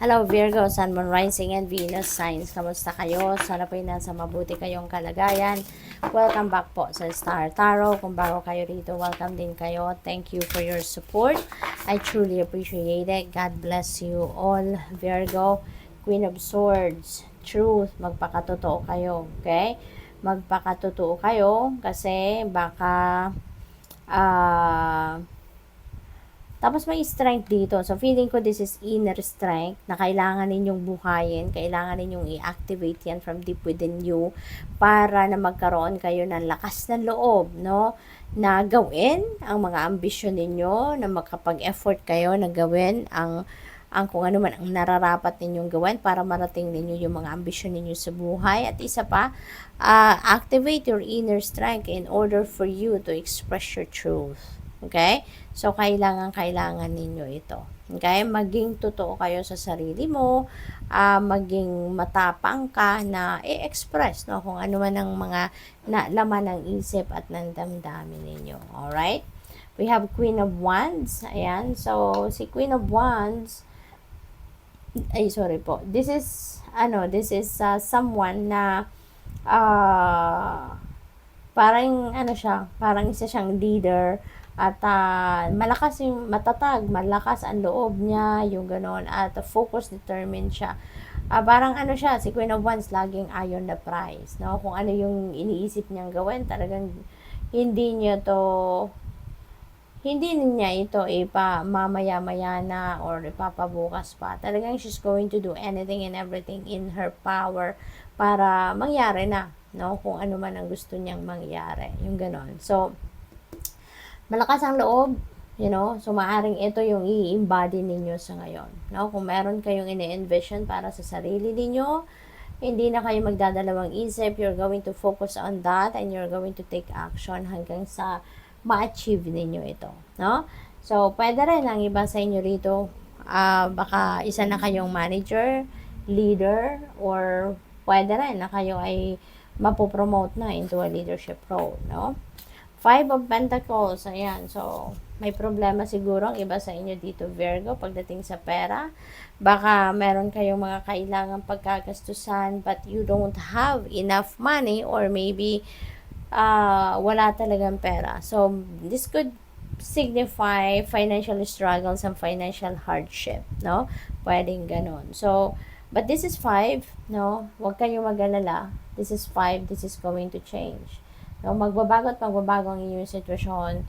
Hello Virgo, Sun, Moon, Rising, and Venus signs. Kamusta kayo? Sana po nasa mabuti kayong kalagayan. Welcome back po sa Star Tarot. Kung bago kayo rito, welcome din kayo. Thank you for your support. I truly appreciate it. God bless you all. Virgo, Queen of Swords, Truth, magpakatotoo kayo. Okay? Magpakatotoo kayo kasi baka tapos may strength dito. So, feeling ko this is inner strength na kailangan ninyong buhayin, kailangan ninyong i-activate yan from deep within you para na magkaroon kayo ng lakas ng loob, no? Na gawin ang mga ambisyon ninyo, na makapag-effort kayo na gawin ang kung ano man ang nararapat ninyong gawin para marating ninyo yung mga ambisyon ninyo sa buhay. At isa pa, activate your inner strength in order for you to express your truth. Okay? So, kailangan ninyo ito. Okay? Maging totoo kayo sa sarili mo, maging matapang ka na i-express, no? Kung ano man ang mga laman ng isip at ng damdamin ninyo. Alright? We have Queen of Wands. Ayan. So, si Queen of Wands, This is, someone na, parang isa siyang leader at malakas yung matatag, malakas ang loob niya, yung gano'n, at focus, determined siya. Parang siya, si Queen of Wands, laging eye on the prize, no? Kung ano yung iniisip niyang gawin, talagang hindi niya ito mamaya-maya na or ipapabukas pa. Talagang she's going to do anything and everything in her power para mangyari na, no? Kung ano man ang gusto niyang mangyari, yung gano'n. So, malakas ang loob, so maaring ito yung i-embody ninyo sa ngayon, no? Kung meron kayong ini-envision para sa sarili ninyo, hindi na kayo magdadalawang isip, you're going to focus on that and you're going to take action hanggang sa ma-achieve ninyo ito, no? So, pwede rin ang iba sa inyo rito, baka isa na kayong manager, leader, or pwede rin na kayo ay mapopromote na into a leadership role, no? Five of Pentacles, ayan. So, may problema siguro ang iba sa inyo dito, Virgo, pagdating sa pera. Baka meron kayong mga kailangang pagkagastusan but you don't have enough money or maybe wala talagang pera. So, this could signify financial struggles and financial hardship, no? Pwedeng ganon. So, but this is 5, no? Huwag kayong mag-alala. This is 5, this is going to change. No, magbabago ang inyong sitwasyon.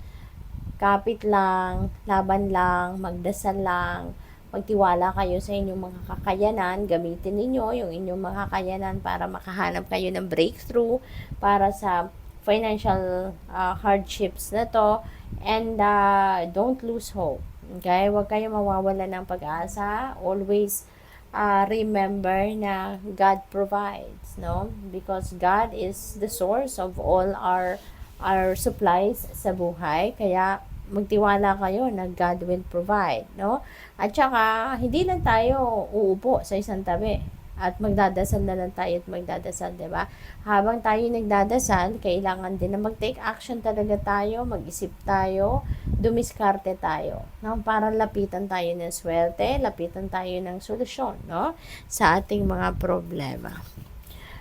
Kapit lang, laban lang, magdasal lang, magtiwala kayo sa inyong mga kakayanan, gamitin ninyo yung inyong mga kakayanan para makahanap kayo ng breakthrough para sa financial hardships na to, and don't lose hope. Okay? Huwag kayo mawawala ng pag-asa. Always remember na God provides, no? Because God is the source of all our supplies sa buhay. Kaya magtiwala kayo na God will provide, no? At saka hindi lang tayo uupo sa isang tabi at magdadasal na lang tayo at magdadasal, di ba? Habang tayo nagdadasal, kailangan din na mag-take action talaga tayo, mag-isip tayo, dumiskarte tayo, no? Para lapitan tayo ng swerte, lapitan tayo ng solusyon, no? Sa ating mga problema.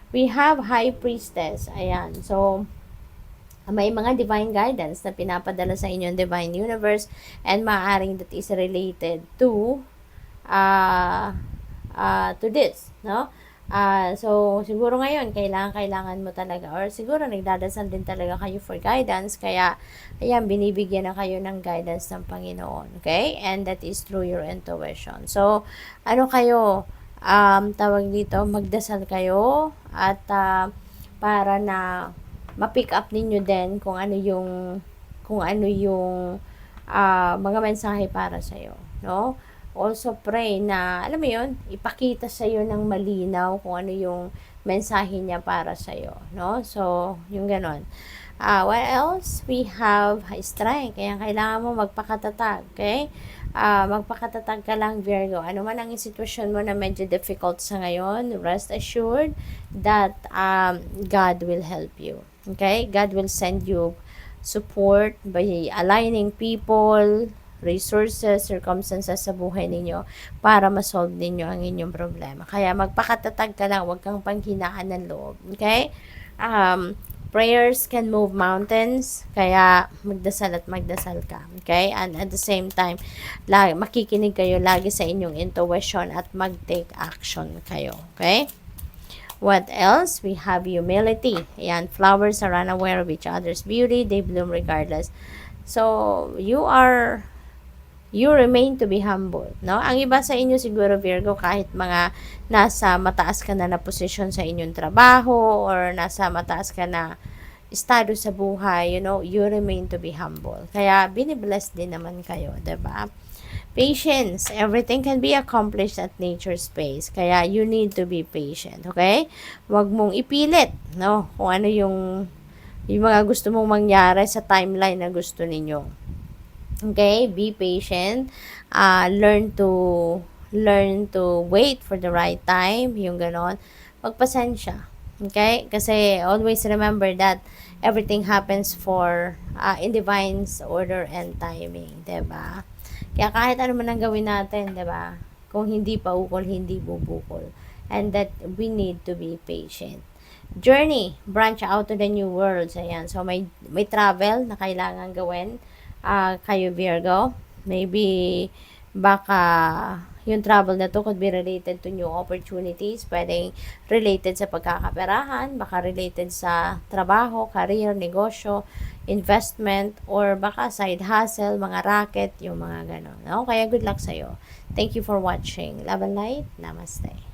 We have High Priestess, ayan. So, may mga divine guidance na pinapadala sa inyo ng Divine Universe and maaaring that is related to this, no? So, siguro ngayon, kailangan mo talaga, or siguro nagdadasal din talaga kayo for guidance, kaya, ayan, binibigyan na kayo ng guidance ng Panginoon, okay? And that is through your intuition. So, tawag dito, magdasal kayo, at para na ma-pick up ninyo din kung ano yung mga mensahe para sa'yo, no? Also pray na, alam mo yun, ipakita sa'yo ng malinaw kung ano yung mensahe niya para sa'yo, no? So, yung ganon. What else? We have strength. Kaya kailangan mo magpakatatag, okay? Magpakatatag ka lang, Virgo. Ano man ang sitwasyon mo na medyo difficult sa ngayon, rest assured that God will help you. Okay? God will send you support by aligning people, resources, circumstances sa buhay ninyo para ma-solve ninyo ang inyong problema. Kaya magpakatatag ka lang, huwag kang panghinaan ng loob. Okay? Prayers can move mountains, kaya magdasal at magdasal ka. Okay? And at the same time, makikinig kayo lagi sa inyong intuition at mag-take action kayo. Okay? What else? We have humility. Ayan, flowers are unaware of each other's beauty. They bloom regardless. So, you remain to be humble, no? Ang iba sa inyo siguro, Virgo, kahit mga nasa mataas ka na posisyon sa inyong trabaho or nasa mataas ka na estado sa buhay, you remain to be humble. Kaya, binibless din naman kayo, diba? Patience. Everything can be accomplished at nature's pace. Kaya, you need to be patient, okay? Huwag mong ipilit, no? Kung ano yung mga gusto mong mangyari sa timeline na gusto ninyo. Okay? Be patient. Learn to wait for the right time. Yung ganon. Magpasensya. Okay? Kasi always remember that everything happens in divine's order and timing. Diba? Kaya kahit ano man ang gawin natin, diba? Kung hindi pa ukol, hindi bubukol. And that we need to be patient. Journey, branch out to the new worlds. Ayan. So, may travel na kailangan gawin. Kayo, Virgo. Maybe, baka yung travel na to could be related to new opportunities. Pwedeng related sa pagkakaperahan. Baka related sa trabaho, career, negosyo, investment, or baka side hustle, mga racket, yung mga gano'n. No? Kaya good luck sa'yo. Thank you for watching. Love and light. Namaste.